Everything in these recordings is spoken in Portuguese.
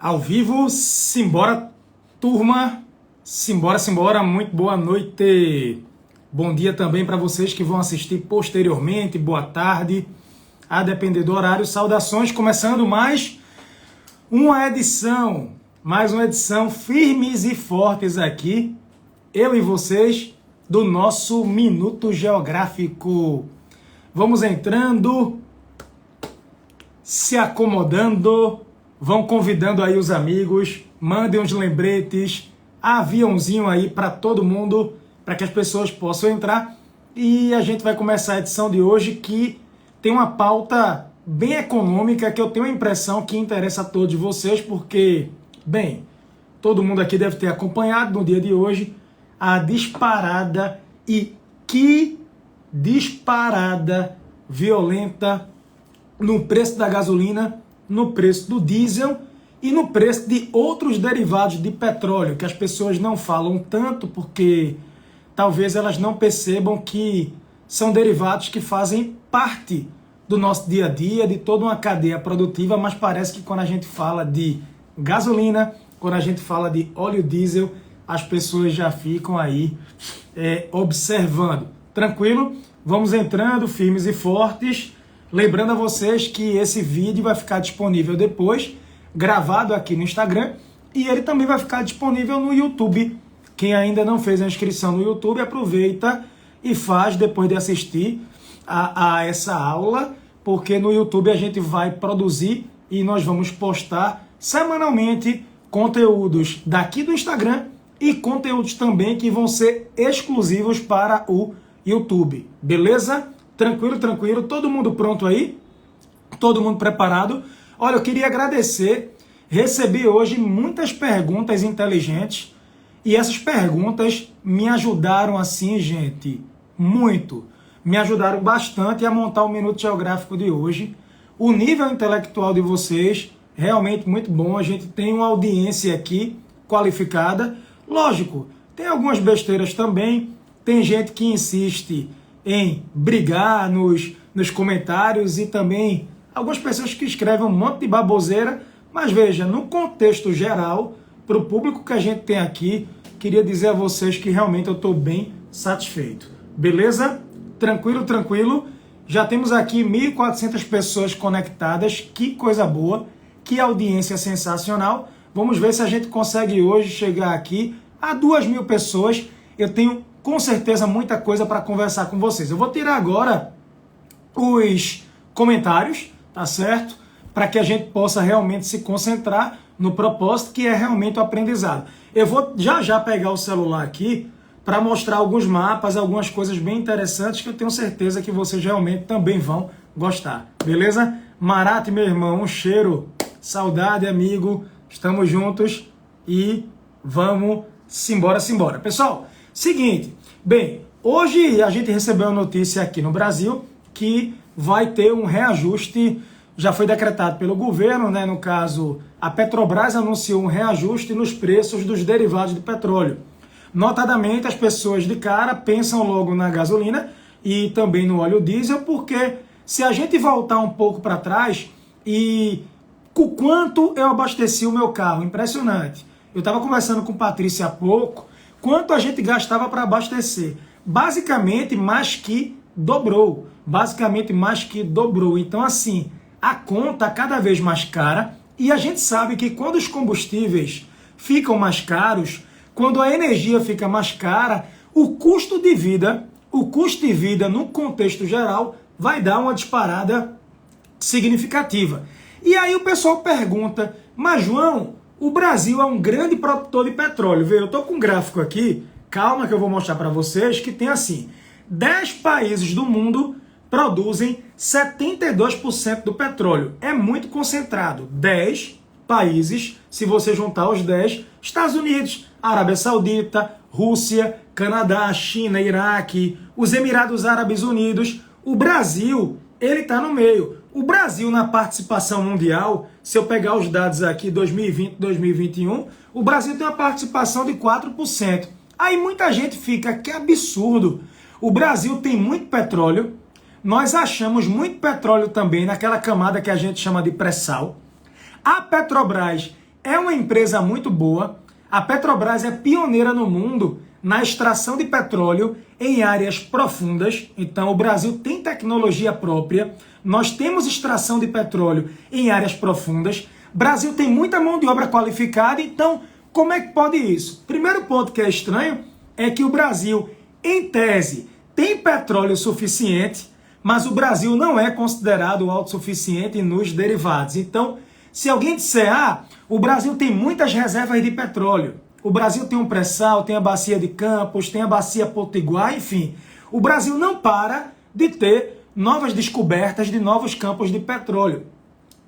Ao vivo, simbora, turma. Simbora, muito boa noite. Bom dia também para vocês que vão assistir posteriormente. Boa tarde, a depender do horário. Saudações, começando mais uma edição firmes e fortes aqui, eu e vocês, do nosso Minuto Geográfico. Vamos entrando, se acomodando, vão convidando aí os amigos, mandem uns lembretes, aviãozinho aí para todo mundo, para que as pessoas possam entrar. E a gente vai começar a edição de hoje, que tem uma pauta bem econômica, que eu tenho a impressão que interessa a todos vocês, porque, bem, todo mundo aqui deve ter acompanhado no dia de hoje a disparada, e que disparada violenta no preço da gasolina, no preço do diesel e no preço de outros derivados de petróleo, que as pessoas não falam tanto porque talvez elas não percebam que são derivados que fazem parte do nosso dia a dia, de toda uma cadeia produtiva, mas parece que quando a gente fala de gasolina, quando a gente fala de óleo diesel, as pessoas já ficam aí observando. Tranquilo? Vamos entrando firmes e fortes. Lembrando a vocês que esse vídeo vai ficar disponível depois, gravado aqui no Instagram, e ele também vai ficar disponível no YouTube. Quem ainda não fez a inscrição no YouTube, aproveita e faz depois de assistir a essa aula, porque no YouTube a gente vai produzir e nós vamos postar semanalmente conteúdos daqui do Instagram e conteúdos também que vão ser exclusivos para o YouTube. Beleza? Tranquilo? Todo mundo pronto aí? Todo mundo preparado? Olha, eu queria agradecer. Recebi hoje muitas perguntas inteligentes e essas perguntas me ajudaram assim, gente, muito. Me ajudaram bastante a montar o Minuto Geográfico de hoje. O nível intelectual de vocês realmente muito bom. A gente tem uma audiência aqui qualificada. Lógico, tem algumas besteiras também. Tem gente que insiste em brigar nos comentários e também algumas pessoas que escrevem um monte de baboseira. Mas veja, no contexto geral, para o público que a gente tem aqui, queria dizer a vocês que realmente eu estou bem satisfeito. Beleza? Tranquilo. Já temos aqui 1.400 pessoas conectadas. Que coisa boa, que audiência sensacional. Vamos ver se a gente consegue hoje chegar aqui a 2.000 pessoas. Eu tenho com certeza muita coisa para conversar com vocês. Eu vou tirar agora os comentários, tá certo? Para que a gente possa realmente se concentrar no propósito, que é realmente o aprendizado. Eu vou já pegar o celular aqui para mostrar alguns mapas, algumas coisas bem interessantes que eu tenho certeza que vocês realmente também vão gostar. Beleza? Marate, meu irmão, um cheiro, saudade, amigo. Estamos juntos e vamos simbora. Pessoal, seguinte, bem, hoje a gente recebeu a notícia aqui no Brasil que vai ter um reajuste, já foi decretado pelo governo, né? No caso, a Petrobras anunciou um reajuste nos preços dos derivados de petróleo. Notadamente, as pessoas de cara pensam logo na gasolina e também no óleo diesel, porque se a gente voltar um pouco para trás e com quanto eu abasteci o meu carro, impressionante. Eu estava conversando com Patrícia há pouco, quanto a gente gastava para abastecer. Basicamente, mais que dobrou. Então, assim, a conta cada vez mais cara, e a gente sabe que quando os combustíveis ficam mais caros, quando a energia fica mais cara, o custo de vida no contexto geral vai dar uma disparada significativa. E aí o pessoal pergunta, mas João, o Brasil é um grande produtor de petróleo. Vê, eu estou com um gráfico aqui, calma que eu vou mostrar para vocês, que tem assim, 10 países do mundo produzem 72% do petróleo. É muito concentrado. 10 países, se você juntar os 10, Estados Unidos, Arábia Saudita, Rússia, Canadá, China, Iraque, os Emirados Árabes Unidos. O Brasil, ele está no meio. O Brasil, na participação mundial, se eu pegar os dados aqui 2020, 2021, o Brasil tem uma participação de 4%. Aí muita gente fica, que absurdo. O Brasil tem muito petróleo, nós achamos muito petróleo também naquela camada que a gente chama de pré-sal. A Petrobras é uma empresa muito boa. A Petrobras é pioneira no mundo na extração de petróleo em áreas profundas. Então, o Brasil tem tecnologia própria. Nós temos extração de petróleo em áreas profundas. O Brasil tem muita mão de obra qualificada. Então, como é que pode isso? Primeiro ponto que é estranho é que o Brasil, em tese, tem petróleo suficiente, mas o Brasil não é considerado autossuficiente nos derivados. Então, se alguém disser, o Brasil tem muitas reservas de petróleo, o Brasil tem um pré-sal, tem a bacia de Campos, tem a bacia Potiguar, enfim, o Brasil não para de ter novas descobertas de novos campos de petróleo.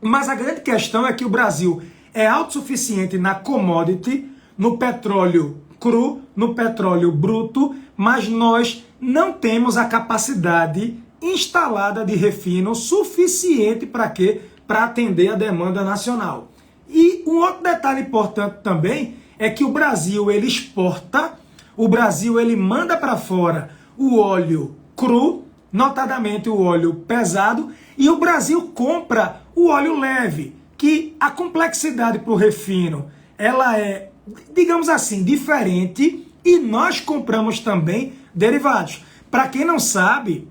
Mas a grande questão é que o Brasil é autossuficiente na commodity, no petróleo cru, no petróleo bruto, mas nós não temos a capacidade instalada de refino suficiente para quê? Para atender a demanda nacional. E um outro detalhe importante também é que o Brasil ele exporta, o Brasil ele manda para fora o óleo cru, notadamente o óleo pesado, e o Brasil compra o óleo leve, que a complexidade para o refino ela é, digamos assim, diferente, e nós compramos também derivados. Para quem não sabe,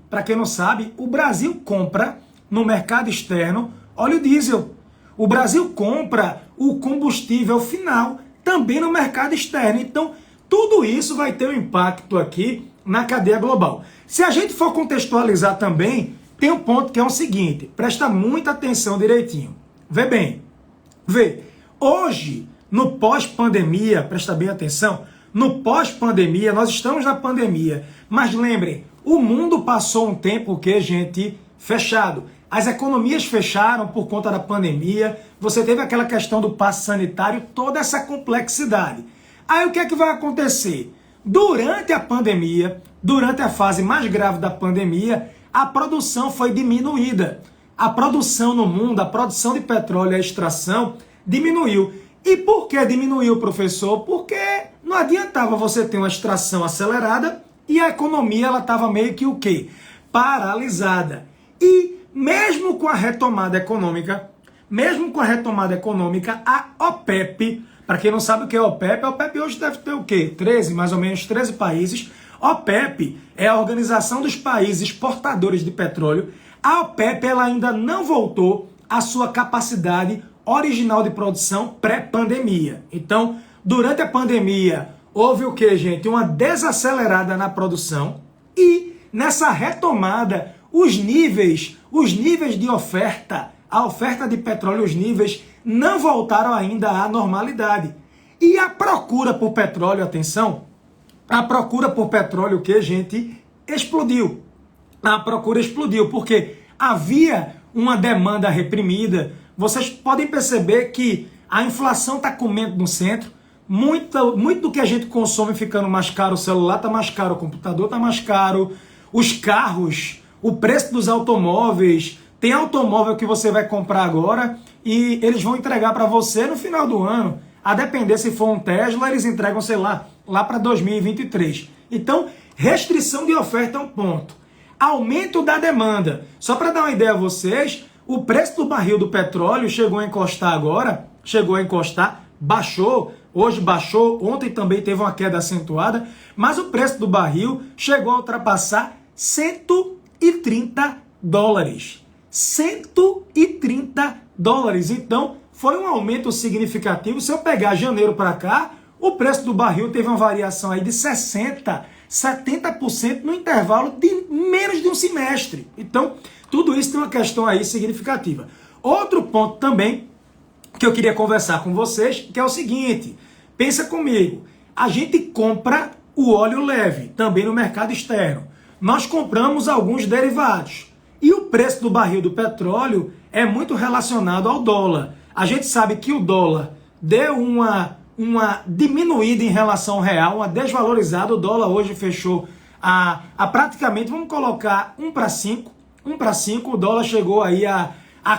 o Brasil compra no mercado externo óleo diesel. O Brasil compra o combustível final também no mercado externo. Então, tudo isso vai ter um impacto aqui na cadeia global. Se a gente for contextualizar também, tem um ponto que é o seguinte, presta muita atenção direitinho. Vê bem, hoje, no pós-pandemia, presta bem atenção, no pós-pandemia, nós estamos na pandemia, mas lembrem, o mundo passou um tempo que, gente, fechado. As economias fecharam por conta da pandemia, você teve aquela questão do passe sanitário, toda essa complexidade. Aí o que é que vai acontecer? Durante a pandemia, durante a fase mais grave da pandemia, a produção foi diminuída. A produção no mundo, a produção de petróleo e a extração diminuiu. E por que diminuiu, professor? Porque não adiantava você ter uma extração acelerada e a economia ela estava meio que o quê? Paralisada. E mesmo com a retomada econômica, a OPEP, para quem não sabe o que é a OPEP hoje deve ter o quê? Mais ou menos 13 países. A OPEP é a Organização dos Países Exportadores de Petróleo. A OPEP ela ainda não voltou à sua capacidade original de produção pré-pandemia. Então, durante a pandemia, houve o que, gente? Uma desacelerada na produção e nessa retomada, os níveis de oferta, a oferta de petróleo, os níveis não voltaram ainda à normalidade. E a procura por petróleo, atenção, a procura por petróleo, o que, gente? Explodiu. A procura explodiu, porque havia uma demanda reprimida. Vocês podem perceber que a inflação está comendo no centro, muito do que a gente consome ficando mais caro, o celular está mais caro, o computador está mais caro, os carros, o preço dos automóveis, tem automóvel que você vai comprar agora e eles vão entregar para você no final do ano. A depender se for um Tesla, eles entregam, sei lá para 2023. Então, restrição de oferta é um ponto. Aumento da demanda. Só para dar uma ideia a vocês, o preço do barril do petróleo chegou a encostar, baixou, hoje baixou, ontem também teve uma queda acentuada, mas o preço do barril chegou a ultrapassar $130. $130. Então, foi um aumento significativo. Se eu pegar janeiro para cá, o preço do barril teve uma variação aí de 60%, 70% no intervalo de menos de um semestre. Então, tudo isso tem uma questão aí significativa. Outro ponto também que eu queria conversar com vocês, que é o seguinte, pensa comigo, a gente compra o óleo leve, também no mercado externo. Nós compramos alguns derivados. E o preço do barril do petróleo é muito relacionado ao dólar. A gente sabe que o dólar deu uma diminuída em relação ao real, uma desvalorizada. O dólar hoje fechou a praticamente, vamos colocar 1 para 5. 1 para 5, o dólar chegou aí a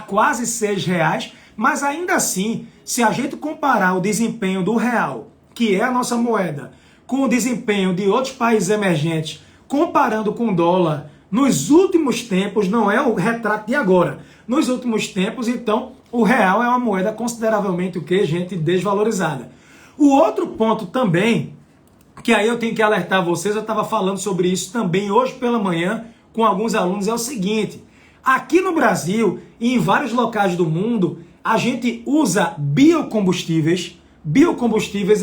quase R$6. Mas ainda assim, se a gente comparar o desempenho do real, que é a nossa moeda, com o desempenho de outros países emergentes, comparando com o dólar, nos últimos tempos, não é o retrato de agora, nos últimos tempos, então, o real é uma moeda consideravelmente o que, gente, desvalorizada. O outro ponto também, que aí eu tenho que alertar vocês, eu estava falando sobre isso também hoje pela manhã com alguns alunos, é o seguinte: aqui no Brasil e em vários locais do mundo, a gente usa biocombustíveis,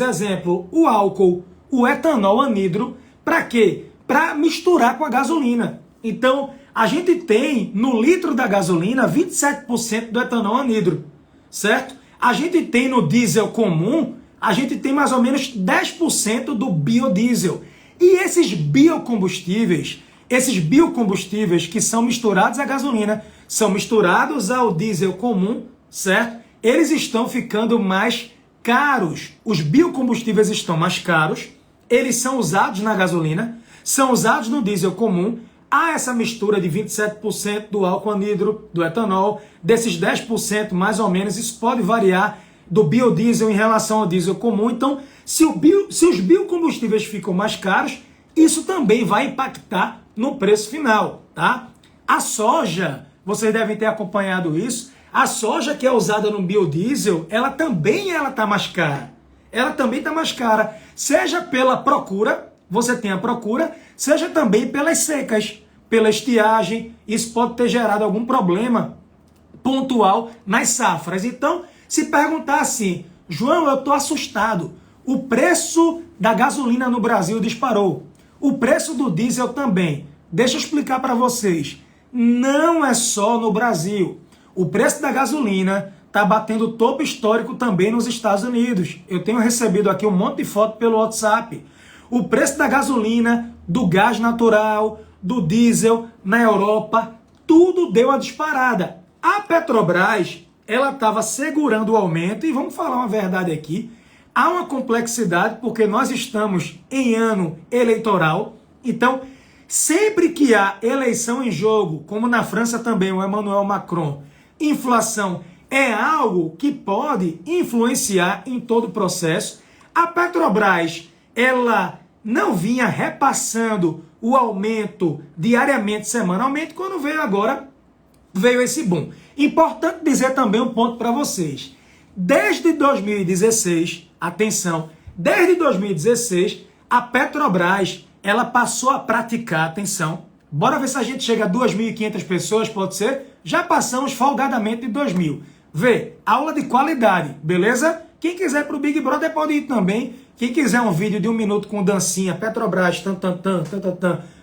exemplo, o álcool, o etanol anidro, para quê? Para misturar com a gasolina. Então, a gente tem no litro da gasolina 27% do etanol anidro, certo? A gente tem no diesel comum, a gente tem mais ou menos 10% do biodiesel. E esses biocombustíveis que são misturados à gasolina, são misturados ao diesel comum, certo? Eles estão ficando mais caros. Os biocombustíveis estão mais caros, eles são usados na gasolina, são usados no diesel comum. Há essa mistura de 27% do álcool anidro, do etanol, desses 10% mais ou menos, isso pode variar do biodiesel em relação ao diesel comum. Então, se os biocombustíveis ficam mais caros, isso também vai impactar no preço final, tá? A soja, vocês devem ter acompanhado isso, a soja que é usada no biodiesel, ela também está mais cara. Ela também está mais cara, seja pela procura, você tem a procura, seja também pelas secas, pela estiagem. Isso pode ter gerado algum problema pontual nas safras. Então, se perguntar assim, João, eu estou assustado, o preço da gasolina no Brasil disparou, o preço do diesel também. Deixa eu explicar para vocês, não é só no Brasil. O preço da gasolina está batendo topo histórico também nos Estados Unidos. Eu tenho recebido aqui um monte de foto pelo WhatsApp. O preço da gasolina, do gás natural, do diesel na Europa, tudo deu a disparada. A Petrobras, ela estava segurando o aumento, e vamos falar uma verdade aqui, há uma complexidade porque nós estamos em ano eleitoral, então sempre que há eleição em jogo, como na França também, o Emmanuel Macron, inflação é algo que pode influenciar em todo o processo. A Petrobras, ela não vinha repassando o aumento diariamente, semanalmente, quando veio esse boom. Importante dizer também um ponto para vocês. Desde 2016, atenção, desde 2016, a Petrobras, ela passou a praticar, atenção, bora ver se a gente chega a 2.500 pessoas, pode ser? Já passamos folgadamente de 2.000. Vê, aula de qualidade, beleza? Quem quiser pro Big Brother pode ir também. Quem quiser um vídeo de 1 minuto com dancinha, Petrobras,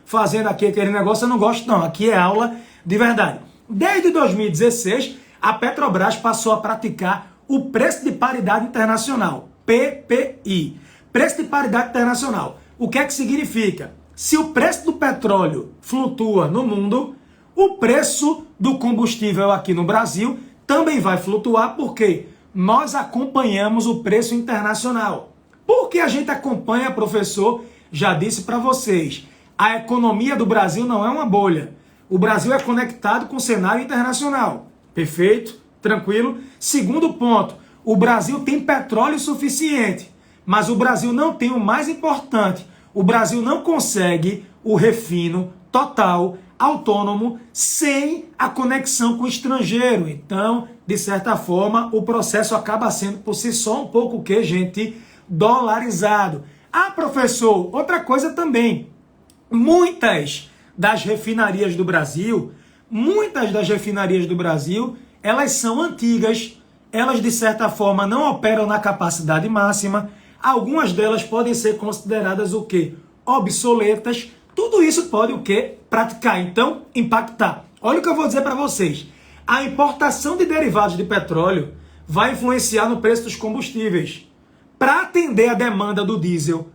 fazendo aqui aquele negócio, eu não gosto não. Aqui é aula de verdade. Desde 2016, a Petrobras passou a praticar o preço de paridade internacional, PPI. Preço de paridade internacional. O que é que significa? Se o preço do petróleo flutua no mundo, o preço do combustível aqui no Brasil também vai flutuar, porque nós acompanhamos o preço internacional. Por que a gente acompanha, professor? Já disse para vocês, a economia do Brasil não é uma bolha. O Brasil é conectado com o cenário internacional. Perfeito? Tranquilo? Segundo ponto, o Brasil tem petróleo suficiente, mas o Brasil não tem o mais importante. O Brasil não consegue o refino total, autônomo, sem a conexão com o estrangeiro. Então, de certa forma, o processo acaba sendo por si só um pouco, que gente, dolarizado. Ah, professor, outra coisa também. Muitas das refinarias do Brasil, elas são antigas, elas de certa forma não operam na capacidade máxima, algumas delas podem ser consideradas o quê? Obsoletas. Tudo isso pode o quê? Praticar, então, impactar. Olha o que eu vou dizer para vocês. A importação de derivados de petróleo vai influenciar no preço dos combustíveis. Para atender a demanda do diesel,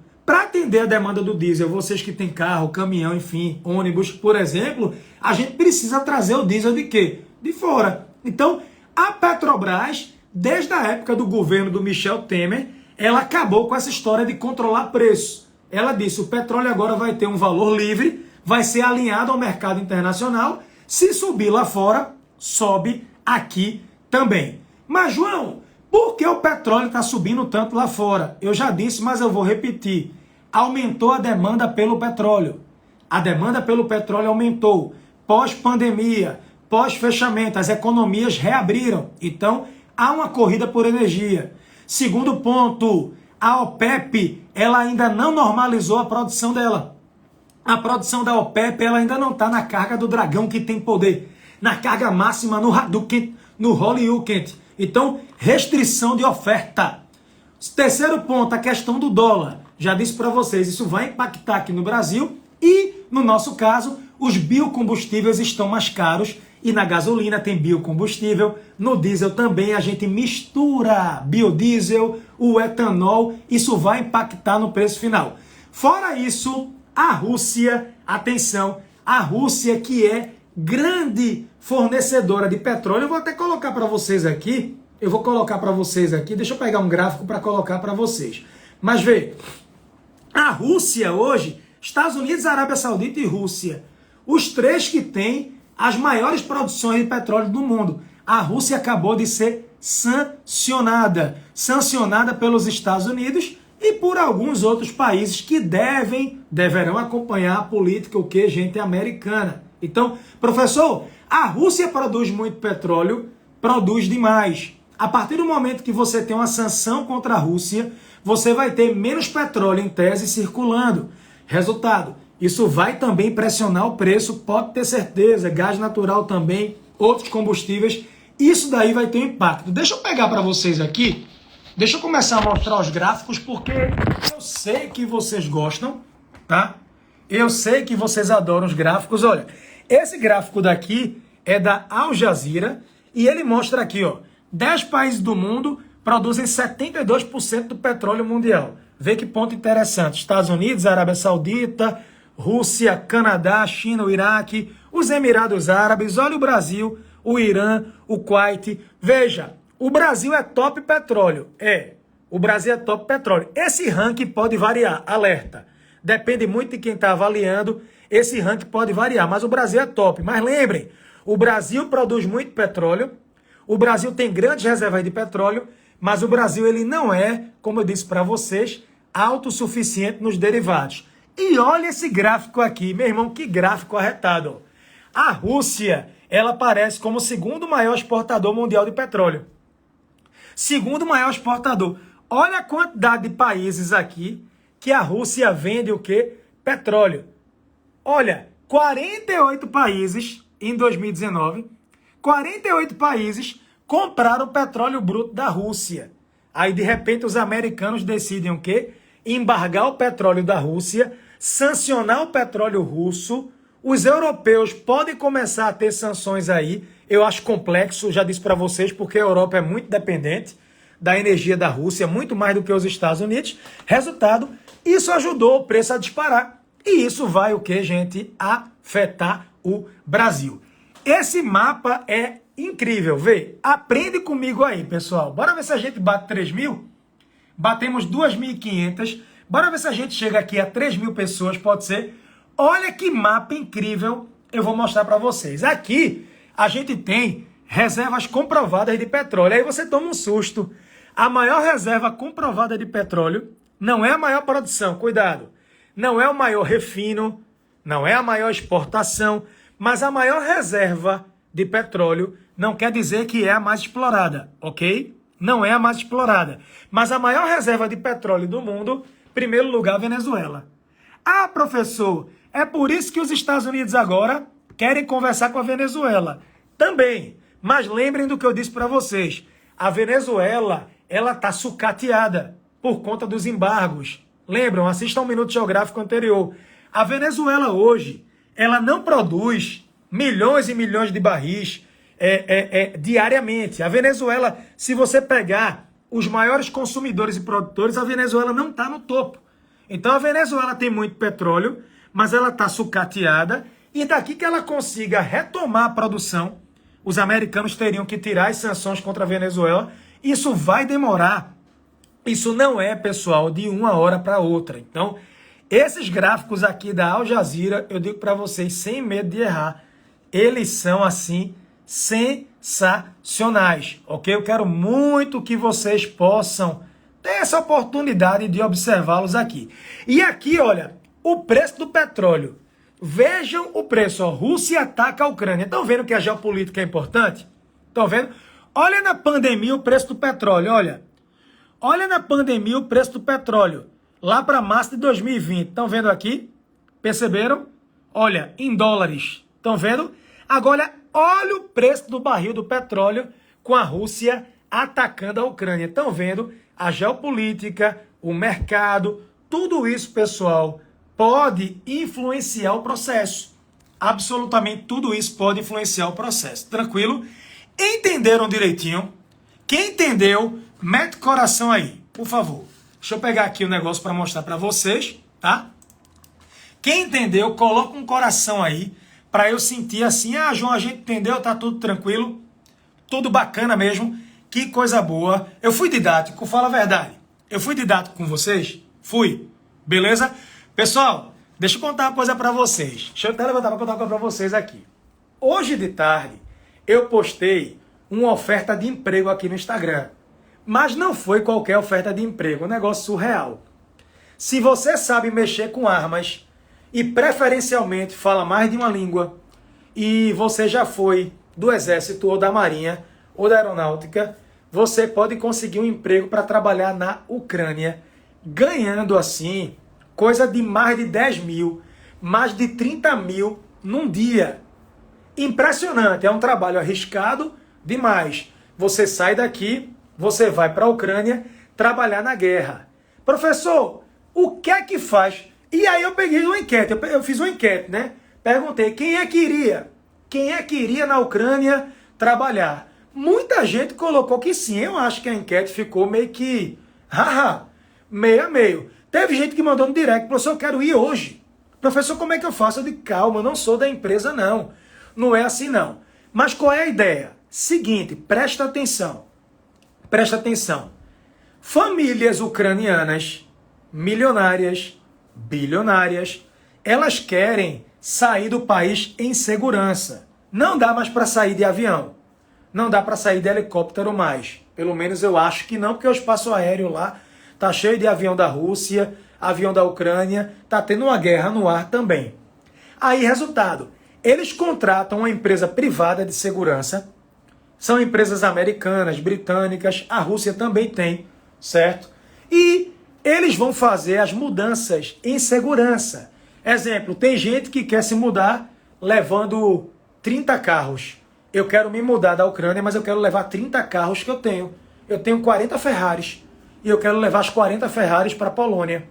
vocês que têm carro, caminhão, enfim, ônibus, por exemplo, a gente precisa trazer o diesel de quê? De fora. Então, a Petrobras, desde a época do governo do Michel Temer, ela acabou com essa história de controlar preço. Ela disse, o petróleo agora vai ter um valor livre, vai ser alinhado ao mercado internacional, se subir lá fora, sobe aqui também. Mas, João, por que o petróleo está subindo tanto lá fora? Eu já disse, mas eu vou repetir. Aumentou a demanda pelo petróleo. A demanda pelo petróleo aumentou. Pós-pandemia, pós-fechamento. As economias reabriram. Então, há uma corrida por energia. Segundo ponto, a OPEP, ela ainda não normalizou a produção dela. A produção da OPEP, ela ainda não está na carga do dragão que tem poder. Na carga máxima, no Hadouken, no Hollywood. Então, restrição de oferta. Terceiro ponto, a questão do dólar. Já disse para vocês, isso vai impactar aqui no Brasil e, no nosso caso, os biocombustíveis estão mais caros e na gasolina tem biocombustível, no diesel também a gente mistura biodiesel, o etanol, isso vai impactar no preço final. Fora isso, a Rússia, atenção, a Rússia que é grande fornecedora de petróleo, eu vou até colocar para vocês aqui, deixa eu pegar um gráfico para colocar para vocês. Mas vê, a Rússia hoje, Estados Unidos, Arábia Saudita e Rússia, os três que têm as maiores produções de petróleo do mundo. A Rússia acabou de ser sancionada pelos Estados Unidos e por alguns outros países que deverão acompanhar a política, o que, gente, americana. Então, professor, a Rússia produz muito petróleo, produz demais. A partir do momento que você tem uma sanção contra a Rússia, você vai ter menos petróleo em tese circulando. Resultado, isso vai também pressionar o preço, pode ter certeza, gás natural também, outros combustíveis, isso daí vai ter um impacto. Deixa eu pegar para vocês aqui, deixa eu começar a mostrar os gráficos, porque eu sei que vocês gostam, tá? Eu sei que vocês adoram os gráficos. Olha, esse gráfico daqui é da Al Jazeera e ele mostra aqui, ó, 10 países do mundo produzem 72% do petróleo mundial. Vê que ponto interessante. Estados Unidos, Arábia Saudita, Rússia, Canadá, China, o Iraque, os Emirados Árabes, olha o Brasil, o Irã, o Kuwait. Veja, o Brasil é top petróleo. O Brasil é top petróleo. Esse ranking pode variar, alerta. Depende muito de quem está avaliando, esse ranking pode variar, mas o Brasil é top. Mas lembrem, o Brasil produz muito petróleo, o Brasil tem grandes reservas de petróleo, mas o Brasil ele não é, como eu disse para vocês, autossuficiente nos derivados. E olha esse gráfico aqui, meu irmão, que gráfico arretado. A Rússia, ela aparece como o segundo maior exportador mundial de petróleo. Segundo maior exportador. Olha a quantidade de países aqui que a Rússia vende o quê? Petróleo. Olha, 48 países em 2019, 48 países compraram petróleo bruto da Rússia. Aí, de repente, os americanos decidem o quê? Embargar o petróleo da Rússia, sancionar o petróleo russo. Os europeus podem começar a ter sanções aí. Eu acho complexo, já disse para vocês, porque a Europa é muito dependente da energia da Rússia, muito mais do que os Estados Unidos. Resultado, isso ajudou o preço a disparar. E isso vai o quê, gente? Afetar o Brasil. Esse mapa é incrível, vê? Aprende comigo aí, pessoal. Bora ver se a gente bate 3 mil? Batemos 2.500. Bora ver se a gente chega aqui a 3 mil pessoas, pode ser? Olha que mapa incrível eu vou mostrar para vocês. Aqui a gente tem reservas comprovadas de petróleo. Aí você toma um susto. A maior reserva comprovada de petróleo não é a maior produção, cuidado. Não é o maior refino, não é a maior exportação, mas a maior reserva de petróleo não quer dizer que é a mais explorada, ok? Não é a mais explorada. Mas a maior reserva de petróleo do mundo, em primeiro lugar, Venezuela. Ah, professor, é por isso que os Estados Unidos agora querem conversar com a Venezuela. Também, mas lembrem do que eu disse para vocês. A Venezuela, ela está sucateada por conta dos embargos. Lembram? Assistam ao Minuto Geográfico anterior. A Venezuela hoje, ela não produz milhões e milhões de barris diariamente. A Venezuela, se você pegar os maiores consumidores e produtores, a Venezuela não está no topo. Então a Venezuela tem muito petróleo, mas ela está sucateada, e daqui que ela consiga retomar a produção, os americanos teriam que tirar as sanções contra a Venezuela. Isso vai demorar. Isso não é, pessoal, de uma hora para outra. Então, esses gráficos aqui da Al Jazeera, eu digo para vocês, sem medo de errar, eles são, assim, sensacionais, ok? Eu quero muito que vocês possam ter essa oportunidade de observá-los aqui. E aqui, olha, o preço do petróleo Vejam o preço, ó. Rússia ataca a Ucrânia. Estão vendo que a geopolítica é importante? Estão vendo? Olha na pandemia o preço do petróleo, olha. Olha na pandemia o preço do petróleo. Lá para março de 2020. Estão vendo aqui? Perceberam? Olha, em dólares. Estão vendo? Agora, olha o preço do barril do petróleo com a Rússia atacando a Ucrânia. Estão vendo? A geopolítica, o mercado, tudo isso, pessoal, pode influenciar o processo. Absolutamente tudo isso pode influenciar o processo. Tranquilo? Entenderam direitinho? Quem entendeu, mete coração aí, por favor. Deixa eu pegar aqui o negócio para mostrar para vocês, tá? Quem entendeu, coloca um coração aí para eu sentir assim, ah, João, a gente entendeu, tá tudo tranquilo, tudo bacana mesmo, que coisa boa. Eu fui didático, fala a verdade. Eu fui didático com vocês? Fui. Beleza? Pessoal, deixa eu contar uma coisa para vocês. Deixa eu até levantar para contar uma coisa para vocês aqui. Hoje de tarde, eu postei uma oferta de emprego aqui no Instagram. Mas não foi qualquer oferta de emprego, um negócio surreal. Se você sabe mexer com armas e preferencialmente fala mais de uma língua e você já foi do Exército ou da Marinha ou da Aeronáutica, você pode conseguir um emprego para trabalhar na Ucrânia, ganhando assim coisa de mais de 10 mil, mais de 30 mil num dia. Impressionante, é um trabalho arriscado demais. Você sai daqui, você vai para a Ucrânia trabalhar na guerra. Professor, o que é que faz? E aí eu peguei uma enquete, eu fiz uma enquete, né? Perguntei quem é que iria? Quem é que iria na Ucrânia trabalhar? Muita gente colocou que sim. Eu acho que a enquete ficou meio que, meio a meio. Teve gente que mandou no direct, professor, eu quero ir hoje. Professor, como é que eu faço? Eu digo, calma, eu não sou da empresa não. Não é assim não. Mas qual é a ideia? Seguinte, presta atenção. Presta atenção. Famílias ucranianas, milionárias, bilionárias, elas querem sair do país em segurança. Não dá mais para sair de avião. Não dá para sair de helicóptero mais. Pelo menos eu acho que não, porque o espaço aéreo lá tá cheio de avião da Rússia, avião da Ucrânia, tá tendo uma guerra no ar também. Aí, resultado, eles contratam uma empresa privada de segurança. São empresas americanas, britânicas, a Rússia também tem, certo? E eles vão fazer as mudanças em segurança. Exemplo, tem gente que quer se mudar levando 30 carros. Eu quero me mudar da Ucrânia, mas eu quero levar 30 carros que eu tenho. Eu tenho 40 Ferraris e eu quero levar as 40 Ferraris para a Polônia.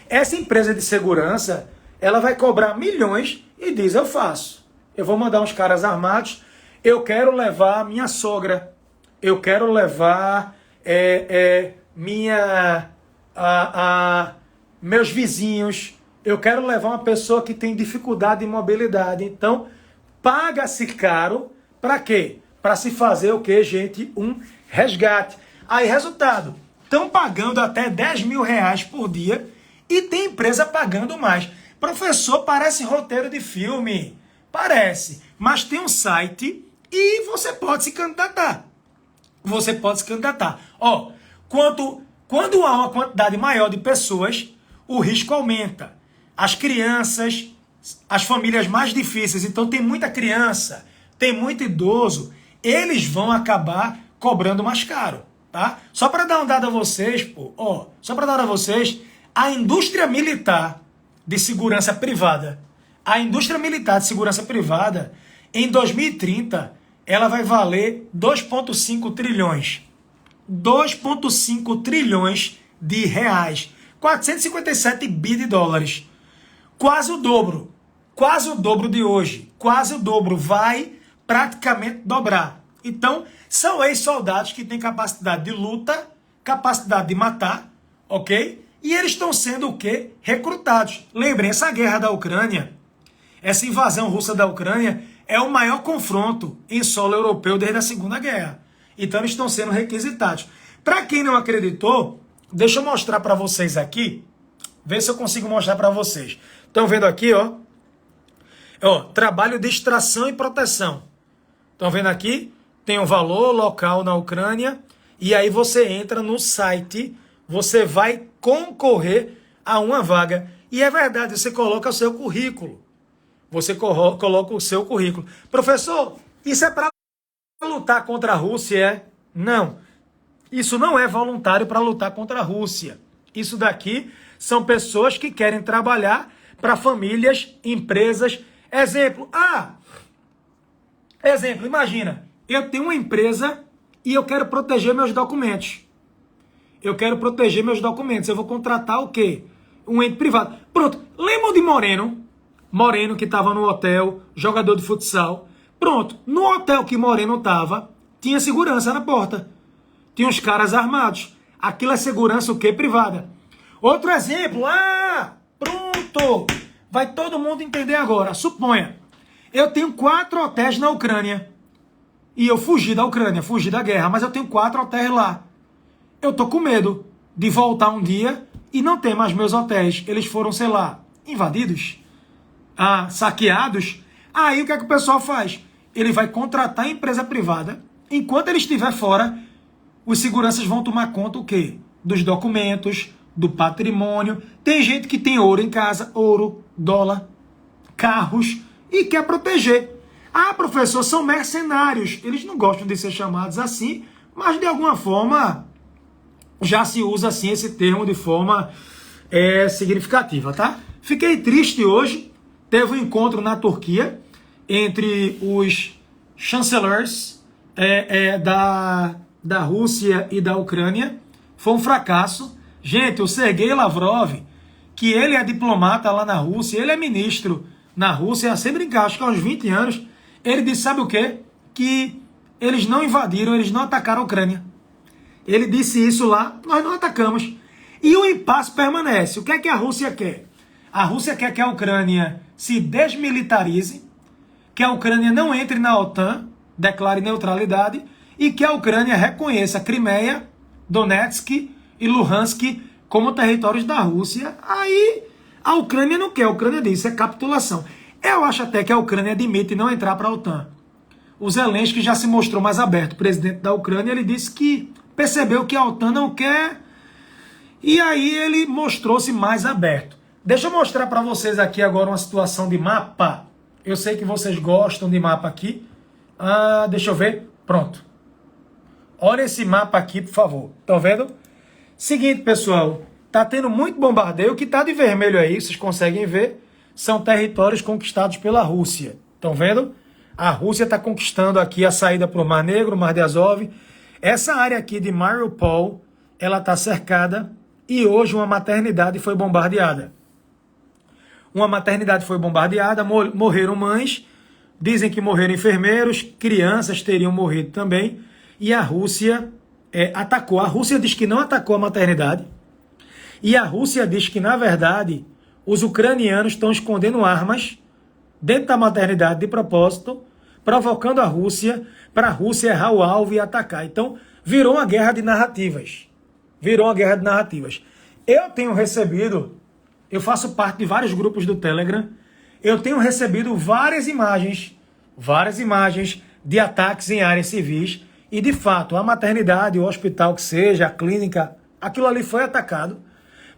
Essa empresa de segurança, ela vai cobrar milhões e diz, eu faço. Eu vou mandar uns caras armados, eu quero levar minha sogra, eu quero levar meus vizinhos, eu quero levar uma pessoa que tem dificuldade de mobilidade. Então, paga-se caro, para quê? Para se fazer o quê, gente? Um resgate. Aí, resultado, estão pagando até 10 mil reais por dia e tem empresa pagando mais. Professor, parece roteiro de filme. Parece, mas tem um site e você pode se candidatar. Você pode se candidatar. Ó, quando há uma quantidade maior de pessoas, o risco aumenta. As crianças, as famílias mais difíceis, então tem muita criança, tem muito idoso, eles vão acabar cobrando mais caro, tá? Só para dar um dado a vocês, só para dar a vocês, a indústria militar de segurança privada, em 2030, ela vai valer 2,5 trilhões. 2,5 trilhões de reais. 457 bi de dólares. Quase o dobro de hoje. Quase o dobro. Vai praticamente dobrar. Então, são ex-soldados que têm capacidade de luta, capacidade de matar, ok? E eles estão sendo o quê? Recrutados. Lembrem, essa guerra da Ucrânia, essa invasão russa da Ucrânia, é o maior confronto em solo europeu desde a Segunda Guerra. Então eles estão sendo requisitados. Para quem não acreditou, deixa eu mostrar para vocês aqui. Vê se eu consigo mostrar para vocês. Estão vendo aqui, ó? Trabalho de extração e proteção. Estão vendo aqui? Tem um valor local na Ucrânia. E aí você entra no site, você vai concorrer a uma vaga. E é verdade, você coloca o seu currículo. Você coloca o seu currículo. Professor, isso é para lutar contra a Rússia? É? Não. Isso não é voluntário para lutar contra a Rússia. Isso daqui são pessoas que querem trabalhar para famílias, empresas. Exemplo, imagina, eu tenho uma empresa e eu quero proteger meus documentos. Eu vou contratar o quê? Um ente privado. Pronto, lembram de Moreno? Moreno que estava no hotel, jogador de futsal. Pronto, no hotel que Moreno estava, tinha segurança na porta. Tinha uns caras armados. Aquilo é segurança o quê? Privada. Outro exemplo. Pronto. Vai todo mundo entender agora. Suponha, eu tenho 4 hotéis na Ucrânia. E eu fugi da Ucrânia, fugi da guerra, mas eu tenho 4 hotéis lá. Eu tô com medo de voltar um dia e não ter mais meus hotéis. Eles foram, sei lá, invadidos, saqueados. Aí o que é que o pessoal faz? Ele vai contratar a empresa privada. Enquanto ele estiver fora, os seguranças vão tomar conta o quê? Dos documentos, do patrimônio. Tem gente que tem ouro em casa, ouro, dólar, carros, e quer proteger. Professor, são mercenários. Eles não gostam de ser chamados assim, mas de alguma forma já se usa assim esse termo de forma significativa, tá? Fiquei triste hoje. Teve um encontro na Turquia entre os chancellors da Rússia e da Ucrânia. Foi um fracasso. Gente, o Sergei Lavrov, que ele é diplomata lá na Rússia, ele é ministro na Rússia, sem brincar, acho que há uns 20 anos, ele disse, sabe o quê? Que eles não invadiram, eles não atacaram a Ucrânia. Ele disse isso lá, nós não atacamos. E o impasse permanece. O que é que a Rússia quer? A Rússia quer que a Ucrânia se desmilitarize, que a Ucrânia não entre na OTAN, declare neutralidade, e que a Ucrânia reconheça Crimeia, Donetsk e Luhansk como territórios da Rússia. Aí a Ucrânia não quer, a Ucrânia diz, isso é capitulação. Eu acho até que a Ucrânia admite não entrar para a OTAN. O Zelensky já se mostrou mais aberto, o presidente da Ucrânia, ele disse que percebeu que a OTAN não quer, e aí ele mostrou-se mais aberto. Deixa eu mostrar para vocês aqui agora uma situação de mapa. Eu sei que vocês gostam de mapa aqui. Deixa eu ver. Pronto. Olha esse mapa aqui, por favor. Estão vendo? Seguinte, pessoal. Tá tendo muito bombardeio. O que tá de vermelho aí, vocês conseguem ver, são territórios conquistados pela Rússia. Estão vendo? A Rússia está conquistando aqui a saída para o Mar Negro, o Mar de Azov. Essa área aqui de Mariupol, ela está cercada e hoje uma maternidade foi bombardeada. Uma maternidade foi bombardeada, morreram mães, dizem que morreram enfermeiros, crianças teriam morrido também, e a Rússia atacou. A Rússia diz que não atacou a maternidade, e a Rússia diz que, na verdade, os ucranianos estão escondendo armas dentro da maternidade de propósito, provocando a Rússia, para a Rússia errar o alvo e atacar. Então, virou uma guerra de narrativas. Virou uma guerra de narrativas. Eu tenho recebido, eu faço parte de vários grupos do Telegram, eu tenho recebido várias imagens de ataques em áreas civis, e de fato, a maternidade, o hospital que seja, a clínica, aquilo ali foi atacado,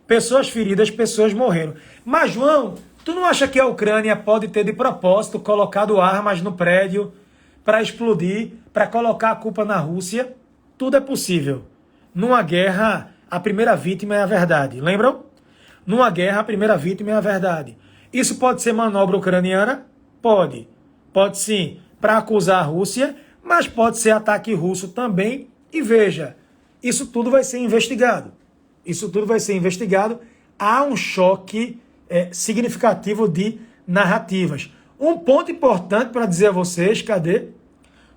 pessoas feridas, pessoas morreram. Mas, João, tu não acha que a Ucrânia pode ter de propósito colocado armas no prédio para explodir, para colocar a culpa na Rússia? Tudo é possível. Numa guerra, a primeira vítima é a verdade. Lembram? Numa guerra, a primeira vítima é a verdade. Isso pode ser manobra ucraniana? Pode. Pode sim, para acusar a Rússia, mas pode ser ataque russo também. E veja, isso tudo vai ser investigado. Isso tudo vai ser investigado. Há um choque significativo de narrativas. Um ponto importante para dizer a vocês, cadê?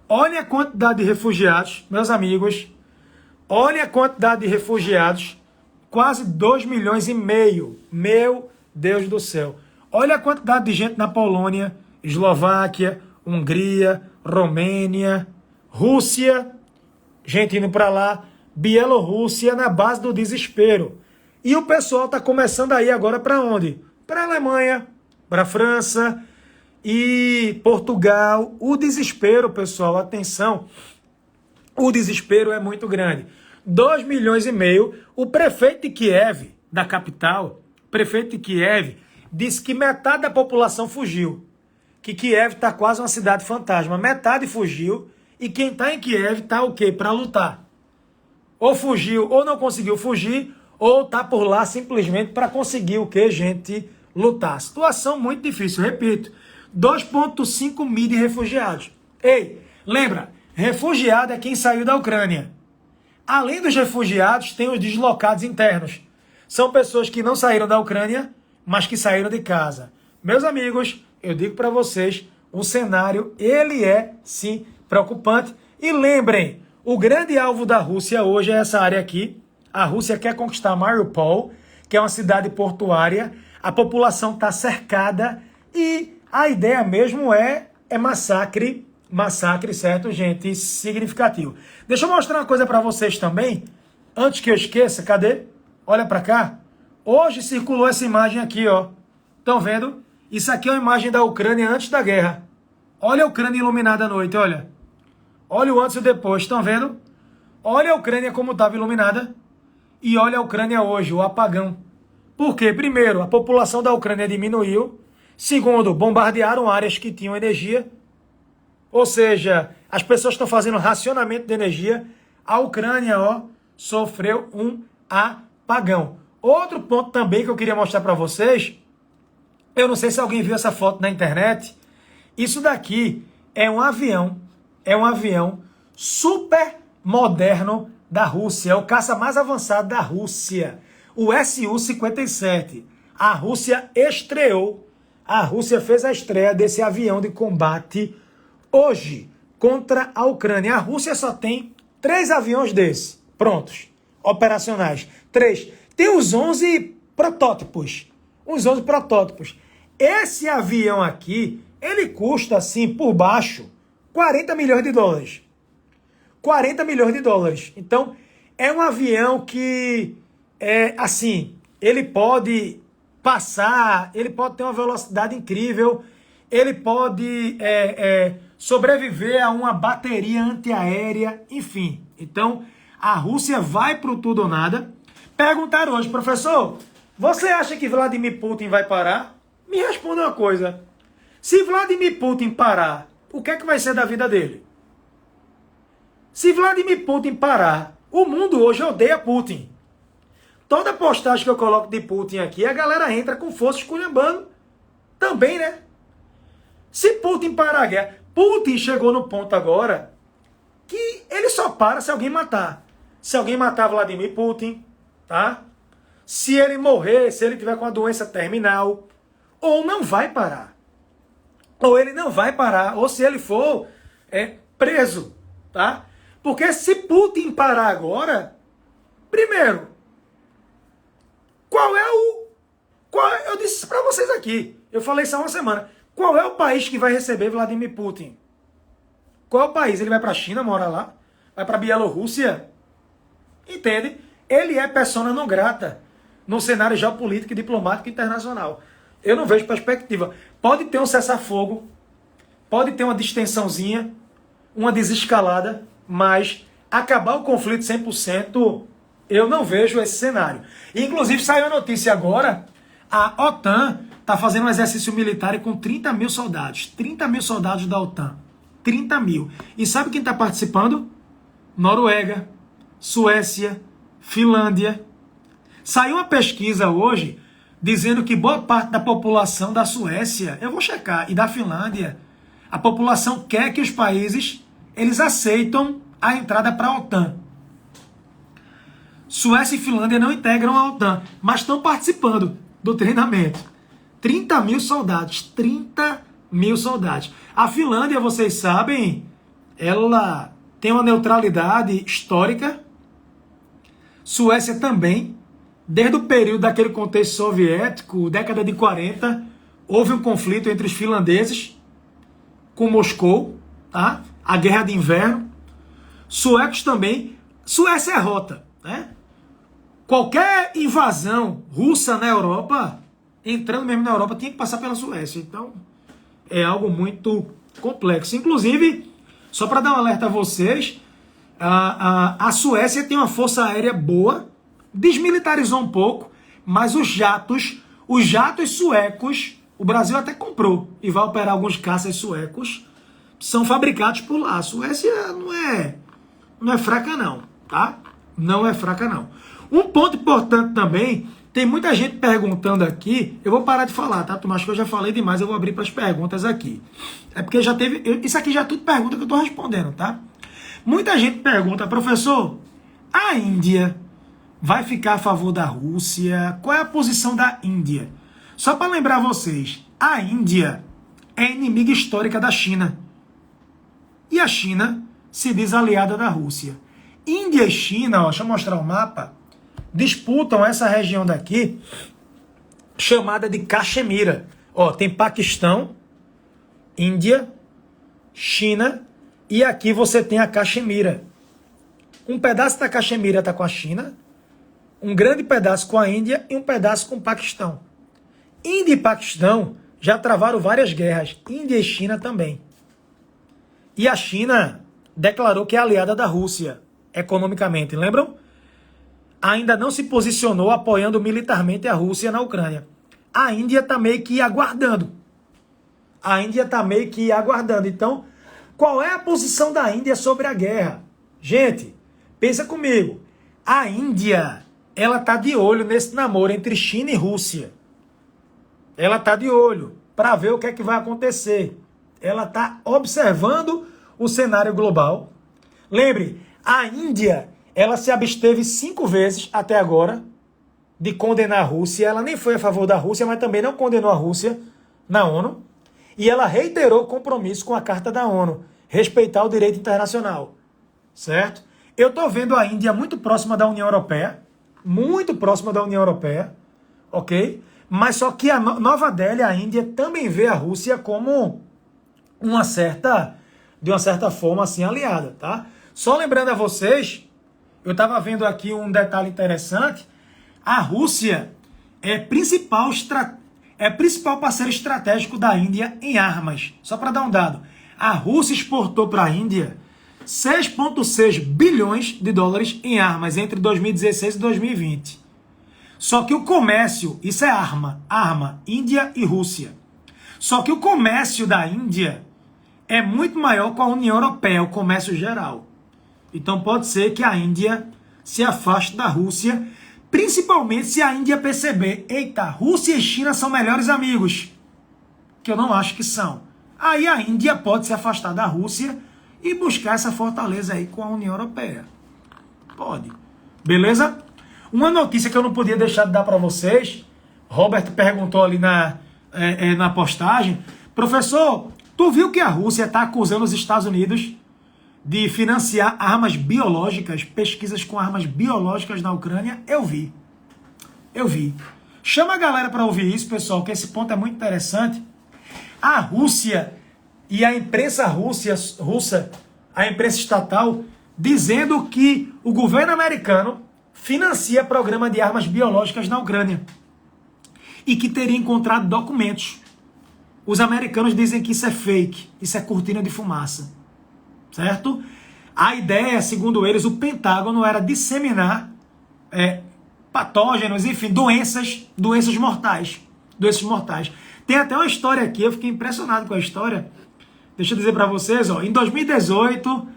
Olhem a quantidade de refugiados, meus amigos. Olhem a quantidade de refugiados. Quase 2,5 milhões. Meu Deus do céu. Olha a quantidade de gente na Polônia, Eslováquia, Hungria, Romênia, Rússia, gente indo para lá, Bielorrússia, na base do desespero. E o pessoal está começando a ir agora para onde? Para a Alemanha, para a França e Portugal. O desespero, pessoal, atenção, o desespero é muito grande. 2,5 milhões. O prefeito de Kiev, da capital, prefeito de Kiev, disse que metade da população fugiu. que Kiev está quase uma cidade fantasma. Metade fugiu e quem está em Kiev está o quê? Para lutar. Ou fugiu, ou não conseguiu fugir, ou está por lá simplesmente para conseguir o quê, gente? Lutar. Situação muito difícil, repito. 2,5 milhões de refugiados. Ei, lembra, refugiado é quem saiu da Ucrânia. Além dos refugiados, tem os deslocados internos. São pessoas que não saíram da Ucrânia, mas que saíram de casa. Meus amigos, eu digo para vocês, o cenário, ele é, sim, preocupante. E lembrem, o grande alvo da Rússia hoje é essa área aqui. A Rússia quer conquistar Mariupol, que é uma cidade portuária. A população está cercada e a ideia mesmo é massacre, certo, gente? Significativo. Deixa eu mostrar uma coisa para vocês também, antes que eu esqueça, cadê? Olha para cá. Hoje circulou essa imagem aqui, ó. Estão vendo? Isso aqui é uma imagem da Ucrânia antes da guerra. Olha a Ucrânia iluminada à noite, olha. Olha o antes e o depois, estão vendo? Olha a Ucrânia como estava iluminada. E olha a Ucrânia hoje, o apagão. Por quê? Primeiro, a população da Ucrânia diminuiu. Segundo, bombardearam áreas que tinham energia. Ou seja, as pessoas estão fazendo racionamento de energia. A Ucrânia, ó, sofreu um apagão. Outro ponto também que eu queria mostrar para vocês. Eu não sei se alguém viu essa foto na internet. Isso daqui é um avião. É um avião super moderno da Rússia. É o caça mais avançado da Rússia. O Su-57. A Rússia estreou. A Rússia fez a estreia desse avião de combate hoje contra a Ucrânia. A Rússia só tem 3 aviões desses prontos, operacionais. 3. Tem os 11 protótipos. Os 11 protótipos. Esse avião aqui, ele custa assim, por baixo, 40 milhões de dólares. 40 milhões de dólares. Então, é um avião que, assim, ele pode passar, ele pode ter uma velocidade incrível, ele pode sobreviver a uma bateria antiaérea, enfim. Então, a Rússia vai pro tudo ou nada. Perguntaram hoje, professor, você acha que Vladimir Putin vai parar? Me responda uma coisa. Se Vladimir Putin parar, o que é que vai ser da vida dele? Se Vladimir Putin parar, o mundo hoje odeia Putin. Toda postagem que eu coloco de Putin aqui, a galera entra com força esculhambando também, né? Se Putin parar a guerra, Putin chegou no ponto agora que ele só para se alguém matar. Se alguém matar Vladimir Putin, tá? Se ele morrer, se ele tiver com uma doença terminal, ou não vai parar. Ou ele não vai parar, ou se ele for preso, tá? Porque se Putin parar agora, primeiro, eu disse para vocês aqui, eu falei isso há uma semana, qual é o país que vai receber Vladimir Putin? Qual é o país? Ele vai para a China, mora lá? Vai para a Bielorrússia? Entende? Ele é persona não grata no cenário geopolítico e diplomático internacional. Eu não vejo perspectiva. Pode ter um cessar-fogo, pode ter uma distensãozinha, uma desescalada, mas acabar o conflito 100%, eu não vejo esse cenário. Inclusive, saiu a notícia agora, a OTAN está fazendo um exercício militar com 30 mil soldados. 30 mil soldados da OTAN. 30 mil. E sabe quem está participando? Noruega, Suécia, Finlândia. Saiu uma pesquisa hoje dizendo que boa parte da população da Suécia, eu vou checar, e da Finlândia, a população quer que os países, eles aceitam a entrada para a OTAN. Suécia e Finlândia não integram a OTAN, mas estão participando do treinamento. 30 mil soldados, 30 mil soldados. A Finlândia, vocês sabem, ela tem uma neutralidade histórica. Suécia também. Desde o período daquele contexto soviético, década de 40, houve um conflito entre os finlandeses com Moscou, tá? A Guerra de Inverno. Suecos também. Suécia é rota, né? Qualquer invasão russa na Europa, entrando mesmo na Europa, tinha que passar pela Suécia. Então, é algo muito complexo. Inclusive, só para dar um alerta a vocês, a Suécia tem uma força aérea boa, desmilitarizou um pouco, mas os jatos suecos O Brasil até comprou e vai operar alguns caças suecos, são fabricados por lá. A Suécia não é fraca não, tá? Não é fraca não. Um ponto importante também, tem muita gente perguntando aqui, eu vou parar de falar, tá, Tomás? Que eu já falei demais, eu vou abrir para as perguntas aqui. É porque já teve, isso aqui já é tudo pergunta que eu tô respondendo, tá? Muita gente pergunta, professor, a Índia vai ficar a favor da Rússia? Qual é a posição da Índia? Só para lembrar vocês, a Índia é inimiga histórica da China. E a China se diz aliada da Rússia. Índia e China, ó, deixa eu mostrar o mapa, disputam essa região daqui, chamada de Caxemira. Ó, tem Paquistão, Índia, China, e aqui você tem a Caxemira. Um pedaço da Caxemira está com a China, um grande pedaço com a Índia e um pedaço com o Paquistão. Índia e Paquistão já travaram várias guerras, Índia e China também. E a China declarou que é aliada da Rússia, economicamente, lembram? Ainda não se posicionou apoiando militarmente a Rússia na Ucrânia. A Índia está meio que aguardando. Então, qual é a posição da Índia sobre a guerra? Gente, pensa comigo. A Índia, ela está de olho nesse namoro entre China e Rússia. Ela está de olho para ver o que é que vai acontecer. Ela está observando o cenário global. Lembre, a Índia, ela se absteve 5 vezes até agora de condenar a Rússia. Ela nem foi a favor da Rússia, mas também não condenou a Rússia na ONU. E ela reiterou o compromisso com a Carta da ONU, respeitar o direito internacional. Certo? Eu estou vendo a Índia muito próxima da União Europeia, ok? Mas só que a Nova Delhi, a Índia, também vê a Rússia como de uma certa forma, assim, aliada, tá? Só lembrando a vocês, eu estava vendo aqui um detalhe interessante, a Rússia é principal parceiro estratégico da Índia em armas. Só para dar um dado, a Rússia exportou para a Índia 6,6 bilhões de dólares em armas entre 2016 e 2020. Só que o comércio, isso é arma, Índia e Rússia. Só que o comércio da Índia é muito maior com a União Europeia, o comércio geral. Então pode ser que a Índia se afaste da Rússia, principalmente se a Índia perceber, eita, Rússia e China são melhores amigos, que eu não acho que são. Aí a Índia pode se afastar da Rússia e buscar essa fortaleza aí com a União Europeia. Pode. Beleza? Uma notícia que eu não podia deixar de dar para vocês, Robert perguntou ali na postagem, professor, tu viu que a Rússia está acusando os Estados Unidos de financiar armas biológicas, pesquisas com armas biológicas na Ucrânia? Eu vi. Chama a galera para ouvir isso, pessoal, que esse ponto é muito interessante. A Rússia e a imprensa russa, a imprensa estatal, dizendo que o governo americano financia programa de armas biológicas na Ucrânia e que teria encontrado documentos. Os americanos dizem que isso é fake, isso é cortina de fumaça, certo? A ideia, segundo eles, o Pentágono era disseminar patógenos, enfim, doenças mortais. Tem até uma história aqui, eu fiquei impressionado com a história. Deixa eu dizer para vocês, ó, em 2018,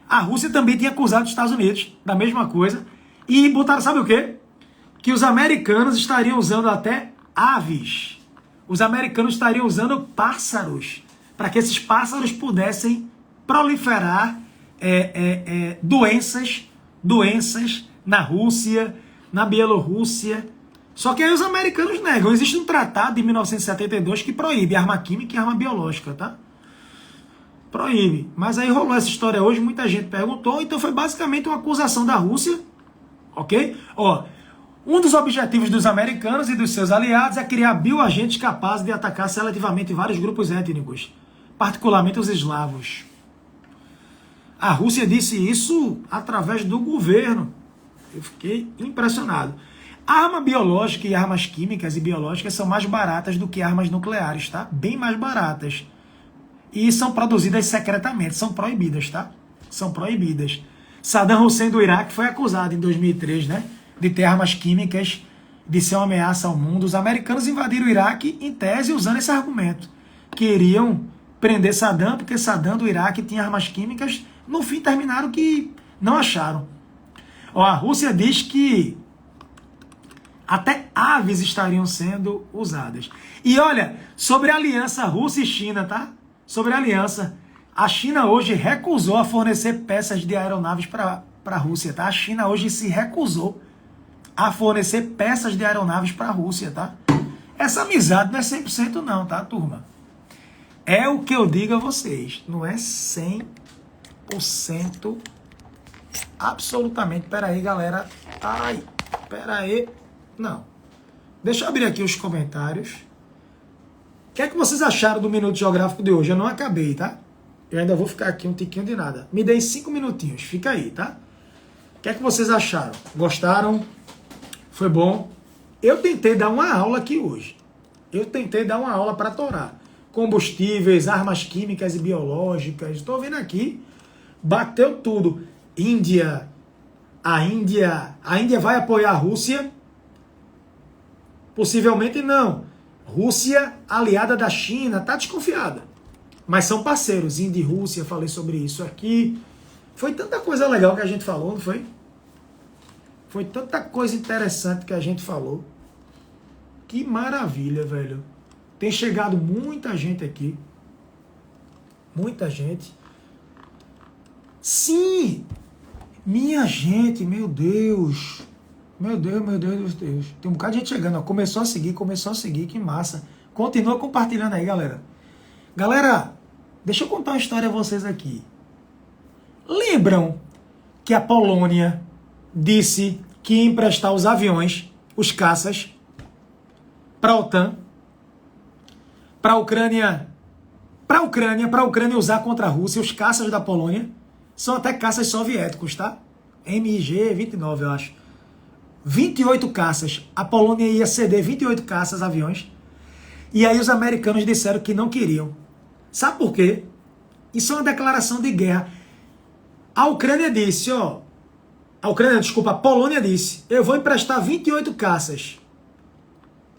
a Rússia também tinha acusado os Estados Unidos da mesma coisa. E botaram, sabe o quê? Que os americanos estariam usando até aves. Os americanos estariam usando pássaros, para que esses pássaros pudessem proliferar doenças na Rússia, na Bielorrússia. Só que aí os americanos negam. Existe um tratado de 1972 que proíbe arma química e arma biológica, tá? Proíbe. Mas aí rolou essa história hoje, muita gente perguntou, então foi basicamente uma acusação da Rússia, ok? Ó, um dos objetivos dos americanos e dos seus aliados é criar bioagentes capazes de atacar seletivamente vários grupos étnicos, particularmente os eslavos. A Rússia disse isso através do governo. Eu fiquei impressionado. Arma biológica e armas químicas e biológicas são mais baratas do que armas nucleares, tá? Bem mais baratas. E são produzidas secretamente, são proibidas, tá? São proibidas. Saddam Hussein do Iraque foi acusado em 2003, né? De ter armas químicas de ser uma ameaça ao mundo. Os americanos invadiram o Iraque, em tese, usando esse argumento. Queriam prender Saddam, porque Saddam do Iraque tinha armas químicas. No fim, terminaram que não acharam. Ó, a Rússia diz que até aves estariam sendo usadas. E olha, sobre a aliança Rússia e China, tá? Sobre a aliança, a China hoje recusou a fornecer peças de aeronaves para a Rússia, tá? A China hoje se recusou a fornecer peças de aeronaves para a Rússia, tá? Essa amizade não é 100% não, tá, turma? É o que eu digo a vocês, não é 100% absolutamente. Pera aí, galera. Ai, pera aí. Não. Deixa eu abrir aqui os comentários. O que é que vocês acharam do Minuto Geográfico de hoje? Eu não acabei, tá? Eu ainda vou ficar aqui um tiquinho de nada. Me dei 5 minutinhos, fica aí, tá? O que é que vocês acharam? Gostaram? Foi bom? Eu tentei dar uma aula aqui hoje. Eu tentei dar uma aula para torar. Combustíveis, armas químicas e biológicas. Estou vendo aqui. Bateu tudo. Índia. A Índia vai apoiar a Rússia? Possivelmente não. Rússia, aliada da China, está desconfiada. Mas são parceiros. Índia e Rússia, falei sobre isso aqui. Foi tanta coisa legal que a gente falou, não foi? Foi tanta coisa interessante que a gente falou. Que maravilha, velho. Tem chegado muita gente aqui. Muita gente. Sim! Minha gente, meu Deus. Meu Deus, meu Deus, meu Deus. Tem um bocado de gente chegando. Ó. Começou a seguir, que massa. Continua compartilhando aí, galera. Galera, deixa eu contar uma história a vocês aqui. Lembram que a Polônia disse que ia emprestar os aviões, os caças, para a OTAN, para a Ucrânia usar contra a Rússia? Os caças da Polônia são até caças soviéticos, tá? MiG-29, eu acho. 28 caças. A Polônia ia ceder 28 caças, aviões. E aí os americanos disseram que não queriam. Sabe por quê? Isso é uma declaração de guerra. A Ucrânia disse, ó... a Polônia disse, eu vou emprestar 28 caças.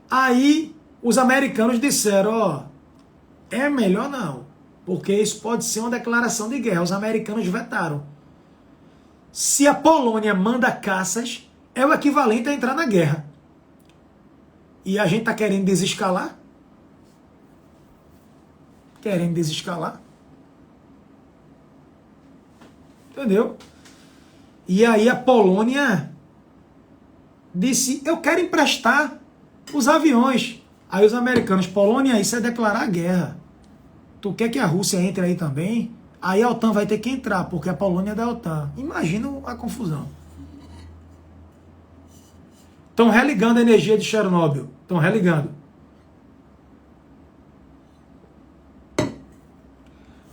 Aí os americanos disseram, ó... é melhor não. Porque isso pode ser uma declaração de guerra. Os americanos vetaram. Se a Polônia manda caças, é o equivalente a entrar na guerra. E a gente está querendo desescalar? Querendo desescalar? Entendeu? E aí a Polônia disse, eu quero emprestar os aviões. Aí os americanos, Polônia, isso é declarar guerra. Tu quer que a Rússia entre aí também? Aí a OTAN vai ter que entrar, porque a Polônia é da OTAN. Imagina a confusão. Estão religando a energia de Chernobyl. Estão religando.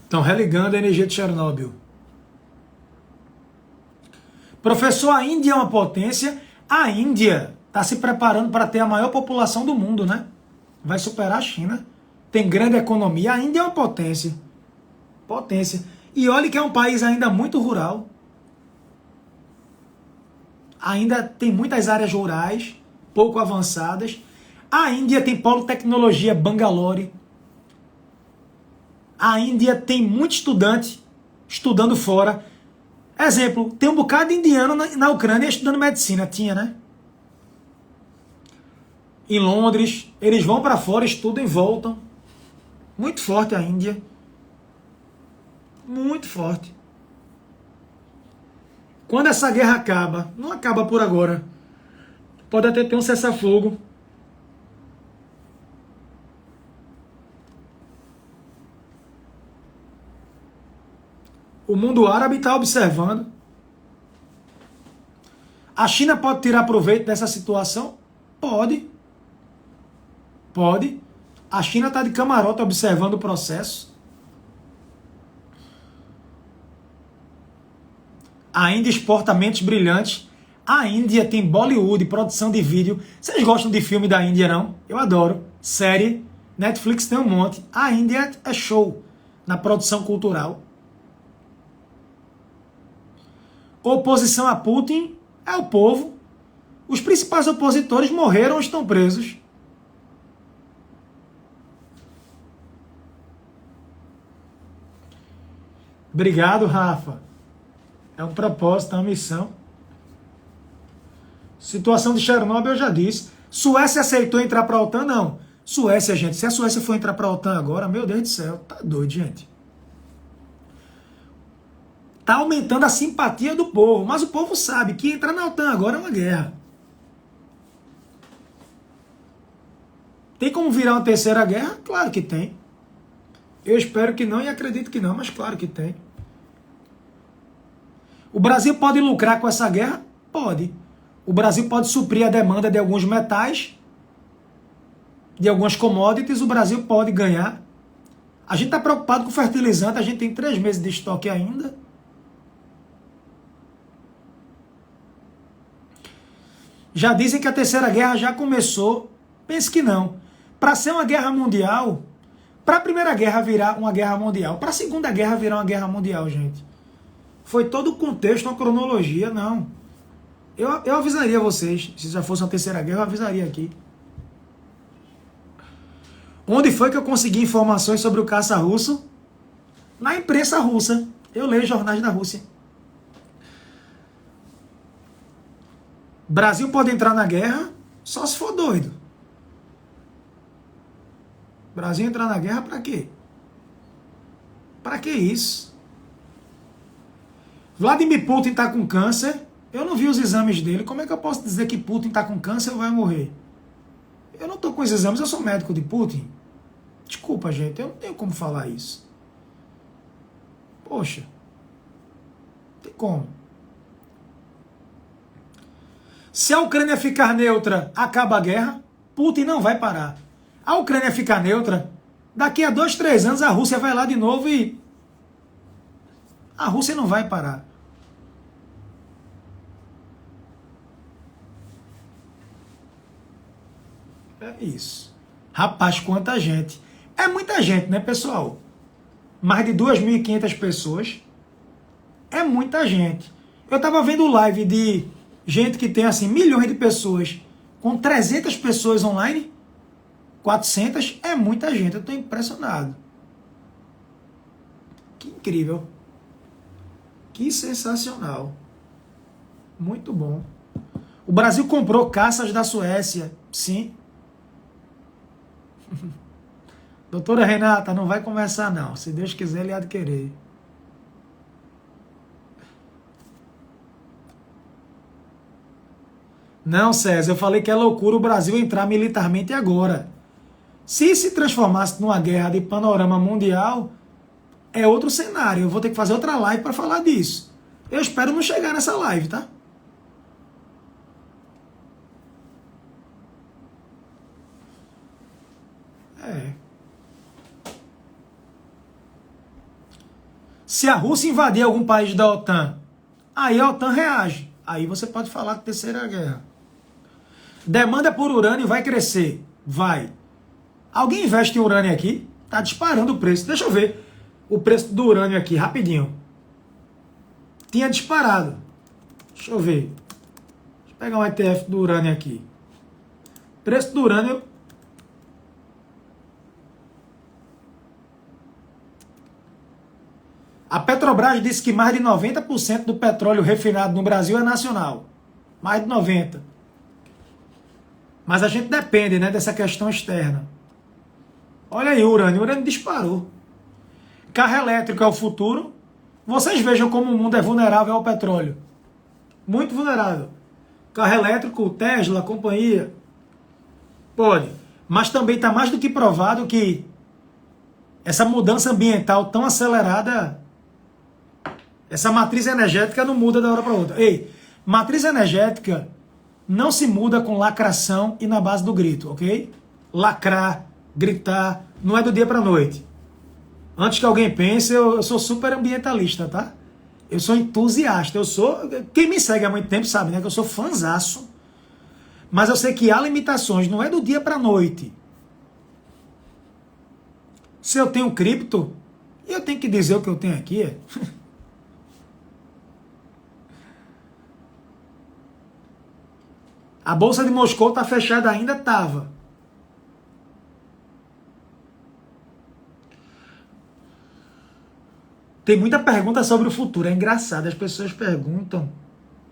Estão religando a energia de Chernobyl. Professor, a Índia é uma potência. A Índia está se preparando para ter a maior população do mundo, né? Vai superar a China. Tem grande economia. A Índia é uma potência. Potência. E olha que é um país ainda muito rural. Ainda tem muitas áreas rurais, pouco avançadas. A Índia tem polo tecnologia Bangalore. A Índia tem muito estudante estudando fora. Exemplo, tem um bocado de indiano na Ucrânia estudando medicina. Tinha, né? Em Londres, eles vão para fora, estudam e voltam. Muito forte a Índia. Muito forte. Quando essa guerra acaba, não acaba por agora. Pode até ter um cessar-fogo. O mundo árabe está observando. A China pode tirar proveito dessa situação? Pode. Pode. A China está de camarote observando o processo. A Índia exporta mentes brilhantes. A Índia tem Bollywood, produção de vídeo. Vocês gostam de filme da Índia, não? Eu adoro. Série. Netflix tem um monte. A Índia é show na produção cultural. Oposição a Putin é o povo. Os principais opositores morreram ou estão presos. Obrigado, Rafa. É um propósito, é uma missão. Situação de Chernobyl eu já disse. Suécia aceitou entrar para a OTAN? Não. Suécia, gente, se a Suécia for entrar para a OTAN agora, meu Deus do céu, tá doido, gente. Tá aumentando a simpatia do povo, mas o povo sabe que entrar na OTAN agora é uma guerra. Tem como virar uma terceira guerra? Claro que tem. Eu espero que não e acredito que não, mas claro que tem. O Brasil pode lucrar com essa guerra? Pode. O Brasil pode suprir a demanda de alguns metais, de algumas commodities, o Brasil pode ganhar. A gente está preocupado com fertilizante, a gente tem 3 meses de estoque ainda. Já dizem que a terceira guerra já começou. Pense que não. Para ser uma guerra mundial, para a primeira guerra virar uma guerra mundial, para a segunda guerra virar uma guerra mundial, gente. Foi todo o contexto, uma cronologia, não. Eu avisaria vocês, se já fosse uma terceira guerra, eu avisaria aqui. Onde foi que eu consegui informações sobre o caça russo? Na imprensa russa. Eu leio jornais da Rússia. Brasil pode entrar na guerra só se for doido. Brasil entrar na guerra para quê? Para que isso? Vladimir Putin está com câncer. Eu não vi os exames dele. Como é que eu posso dizer que Putin está com câncer ou vai morrer? Eu não estou com os exames, eu sou médico de Putin. Desculpa, gente, eu não tenho como falar isso. Poxa. Não tem como. Se a Ucrânia ficar neutra, acaba a guerra. Putin não vai parar. A Ucrânia ficar neutra, daqui a 2, 3 anos a Rússia vai lá de novo e a Rússia não vai parar. É isso. Rapaz, quanta gente. É muita gente, né, pessoal? Mais de 2.500 pessoas. É muita gente. Eu tava vendo live de gente que tem, assim, milhões de pessoas. Com 300 pessoas online. 400 é muita gente. Eu tô impressionado. Que incrível. Que sensacional. Muito bom. O Brasil comprou caças da Suécia. Sim. Doutora Renata, não vai conversar não. Se Deus quiser, ele há de querer. Não, César, eu falei que é loucura o Brasil entrar militarmente agora. Se transformasse numa guerra de panorama mundial, é outro cenário. Eu vou ter que fazer outra live para falar disso. Eu espero não chegar nessa live, tá? Se a Rússia invadir algum país da OTAN, aí a OTAN reage. Aí você pode falar de terceira guerra. Demanda por urânio vai crescer. Vai. Alguém investe em urânio aqui? Tá disparando o preço. Deixa eu ver o preço do urânio aqui, rapidinho. Tinha disparado. Deixa eu ver. Deixa eu pegar um ETF do urânio aqui. Preço do urânio. A Petrobras disse que mais de 90% do petróleo refinado no Brasil é nacional. Mais de 90%. Mas a gente depende, né, dessa questão externa. Olha aí o urânio disparou. Carro elétrico é o futuro. Vocês vejam como o mundo é vulnerável ao petróleo. Muito vulnerável. Carro elétrico, Tesla, companhia. Pode. Mas também está mais do que provado que essa mudança ambiental tão acelerada, essa matriz energética não muda da hora para outra. Ei, matriz energética não se muda com lacração e na base do grito, ok? Lacrar, gritar, não é do dia para a noite. Antes que alguém pense, eu sou super ambientalista, tá? Eu sou entusiasta, quem me segue há muito tempo sabe, né, que eu sou fanzaço. Mas eu sei que há limitações, não é do dia para a noite. Se eu tenho cripto, eu tenho que dizer o que eu tenho aqui. A Bolsa de Moscou está fechada ainda? Estava. Tem muita pergunta sobre o futuro. É engraçado, as pessoas perguntam.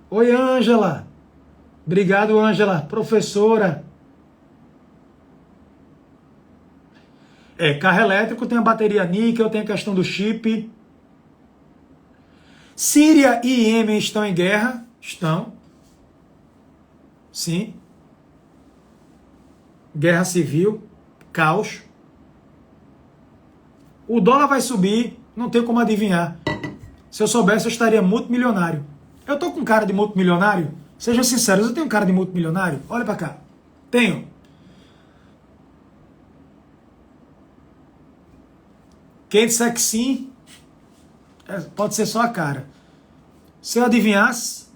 Oi, Ângela. Obrigado, Ângela. Professora. Carro elétrico, tem a bateria níquel, tem a questão do chip. Síria e Iêmen estão em guerra? Estão. Sim. Guerra civil, caos. O dólar vai subir, não tem como adivinhar. Se eu soubesse, eu estaria multimilionário. Eu tô com cara de multimilionário? Sejam sinceros, eu tenho cara de multimilionário? Olha pra cá. Tenho. Quem disser que sim, pode ser só a cara. Se eu adivinhasse,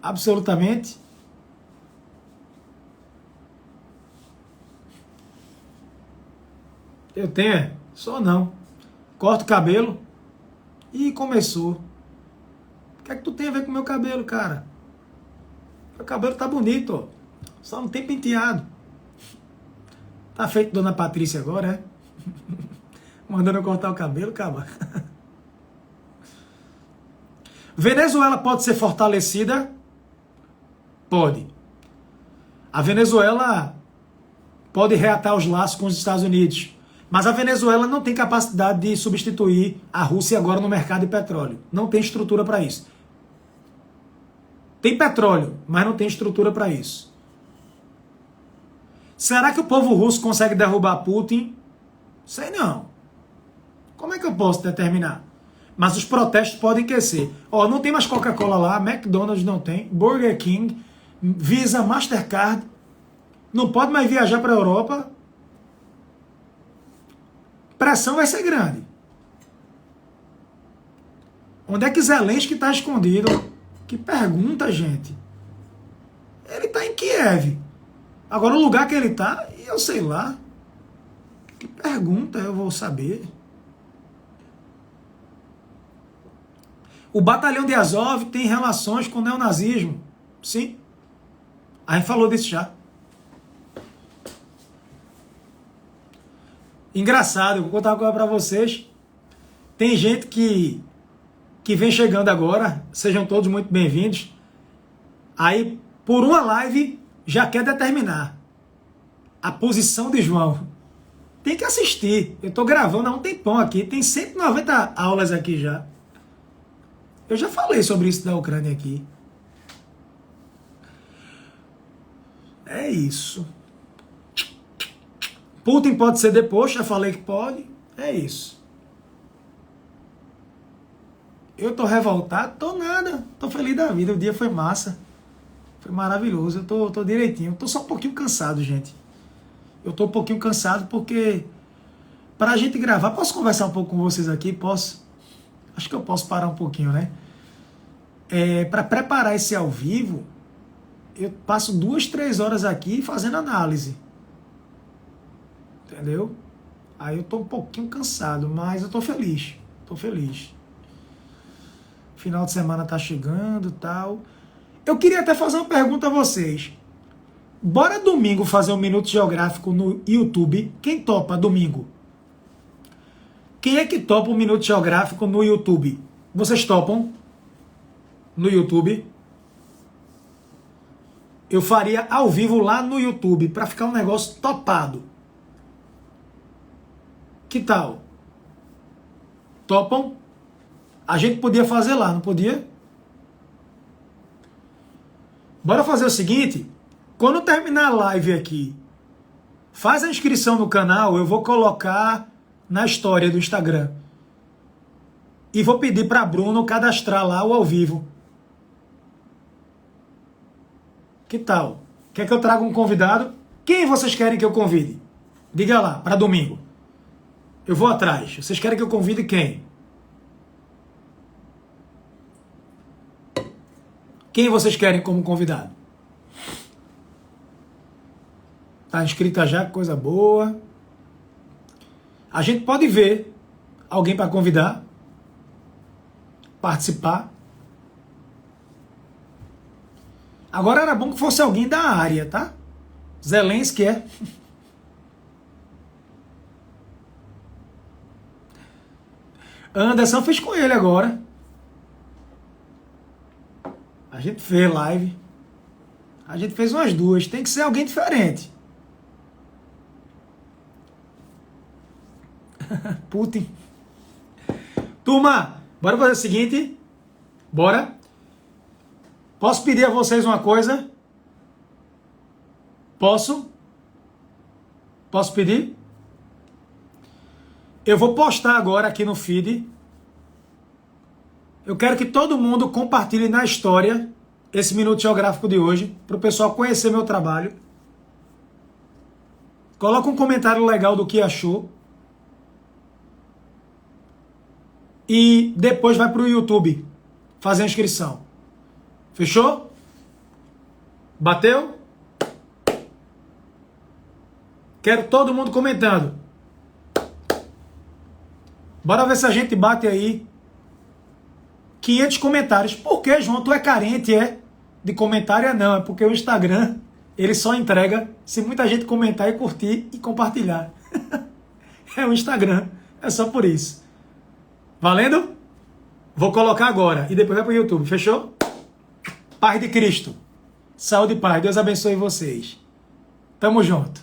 absolutamente, eu tenho, só não. Corto o cabelo e começou. O que é que tu tem a ver com o meu cabelo, cara? Meu cabelo tá bonito, ó. Só não tem penteado. Tá feito Dona Patrícia agora, é? Mandando eu cortar o cabelo, caba. Venezuela pode ser fortalecida? Pode. A Venezuela pode reatar os laços com os Estados Unidos. Mas a Venezuela não tem capacidade de substituir a Rússia agora no mercado de petróleo. Não tem estrutura para isso. Tem petróleo, mas não tem estrutura para isso. Será que o povo russo consegue derrubar Putin? Sei não. Como é que eu posso determinar? Mas os protestos podem aquecer. Ó, não tem mais Coca-Cola lá, McDonald's não tem, Burger King, Visa, Mastercard, não pode mais viajar para a Europa. Pressão vai ser grande. Onde é que Zelensky está escondido? Que pergunta, gente. Ele está em Kiev. Agora o lugar que ele está, eu sei lá. Que pergunta eu vou saber. O batalhão de Azov tem relações com o neonazismo. Sim. A gente falou disso já. Engraçado, eu vou contar uma coisa para vocês. Tem gente que vem chegando agora. Sejam todos muito bem-vindos. Aí, por uma live, já quer determinar a posição de João. Tem que assistir. Eu estou gravando há um tempão aqui. Tem 190 aulas aqui já. Eu já falei sobre isso da Ucrânia aqui. É isso. Putin pode ser deposto, já falei que pode. É isso. Eu tô revoltado? Tô nada. Tô feliz da vida. O dia foi massa. Foi maravilhoso. Eu tô direitinho. Eu tô só um pouquinho cansado, gente. Eu tô um pouquinho cansado porque pra gente gravar... Posso conversar um pouco com vocês aqui? Posso? Acho que eu posso parar um pouquinho, né? Para preparar esse ao vivo, eu passo 2, 3 horas aqui fazendo análise. Entendeu? Aí eu tô um pouquinho cansado, mas eu tô feliz. Tô feliz. Final de semana tá chegando e tal. Eu queria até fazer uma pergunta a vocês. Bora domingo fazer um Minuto Geográfico no YouTube? Quem topa domingo? Quem é que topa um Minuto Geográfico no YouTube? Vocês topam? No YouTube? Eu faria ao vivo lá no YouTube, para ficar um negócio topado. Que tal? Topam? A gente podia fazer lá, não podia? Bora fazer o seguinte, quando terminar a live aqui, faz a inscrição no canal, eu vou colocar na história do Instagram. E vou pedir para Bruno cadastrar lá o ao vivo. Que tal? Quer que eu traga um convidado? Quem vocês querem que eu convide? Diga lá, para domingo. Eu vou atrás. Vocês querem que eu convide quem? Quem vocês querem como convidado? Tá inscrita já, coisa boa. A gente pode ver alguém para convidar, participar. Agora era bom que fosse alguém da área, tá? Zelensky é. Anderson fez com ele agora. A gente fez live. A gente fez umas duas. Tem que ser alguém diferente. Putin. Turma, bora fazer o seguinte. Bora. Posso pedir a vocês uma coisa? Posso? Posso pedir? Eu vou postar agora aqui no feed. Eu quero que todo mundo compartilhe na história esse Minuto Geográfico de hoje, para o pessoal conhecer meu trabalho. Coloca um comentário legal do que achou. E depois vai para o YouTube fazer a inscrição. Fechou? Bateu? Quero todo mundo comentando. Bora ver se a gente bate aí 500 comentários. Por que, João? Tu é carente, é? De comentário? Não, é porque o Instagram, ele só entrega se muita gente comentar e curtir e compartilhar. É o Instagram. É só por isso. Valendo? Vou colocar agora e depois vai pro YouTube. Fechou? Paz de Cristo. Saúde e paz. Deus abençoe vocês. Tamo junto.